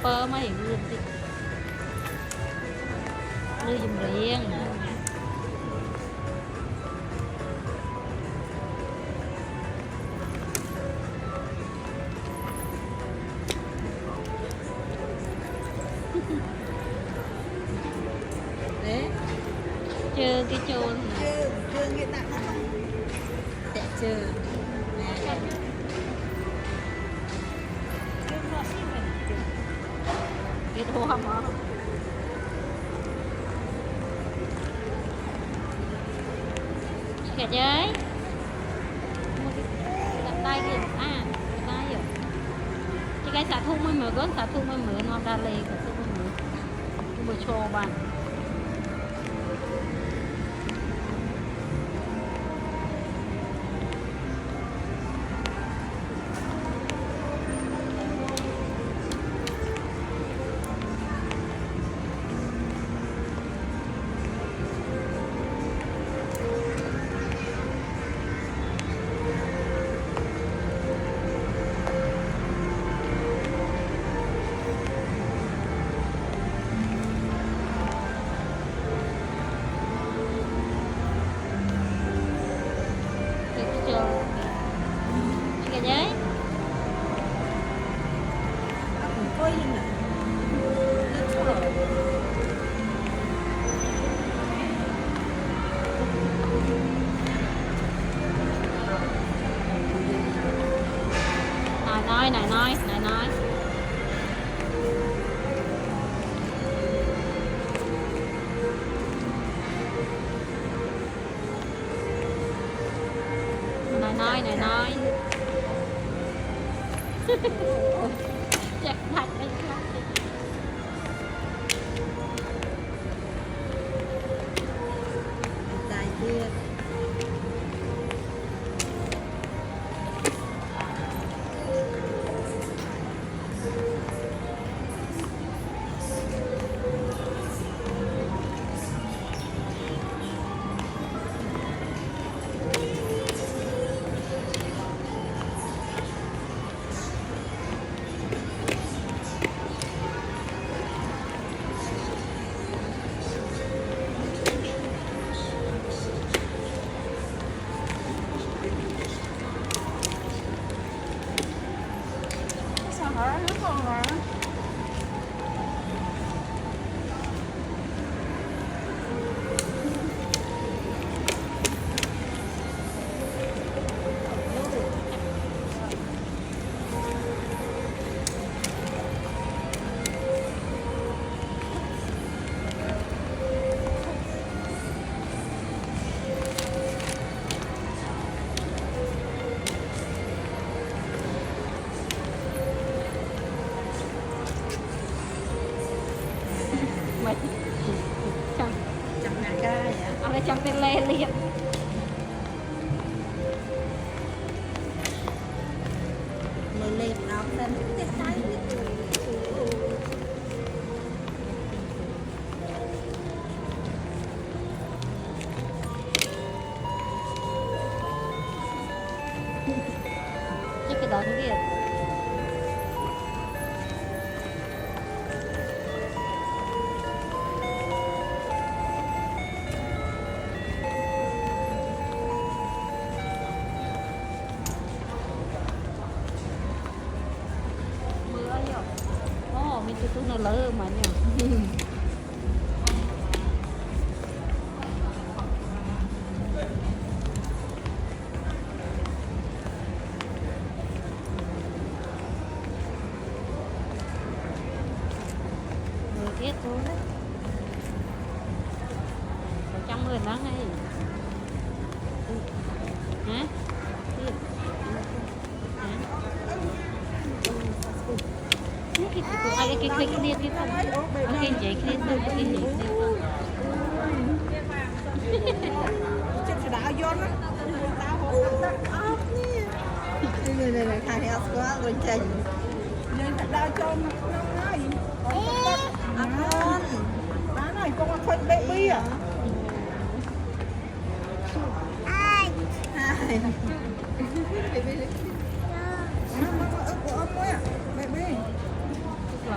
pơ mà hiện luôn thì lưu dùm riêng đấy chưa cái chôn chưa nghĩa tặng nó sẽ chưa cái thua không hả kìa chơi tay kìa tay rồi chị cái xả thu mới mở gớt xả thu mới mở nó đa lê xả thu mới mở bữa trò bạn thôi nhưng mà nói chắc thật đấy dài kia hả nó còn hả mày chẳng ngại ca vậyเอาไปจำเป็นเลยเรียบ mới lên nó lên cái tay chứ cái đó cái gì itu tuh nela banyak. Itu 110 lắm hay hả? Cái kia cái phần cái vậy cái chết phải đào vô nó tao hổ này khai theo quá rồi chỉnh nên phải đào cho nó nói con này con khoai baby à ai baby của ông ấy à baby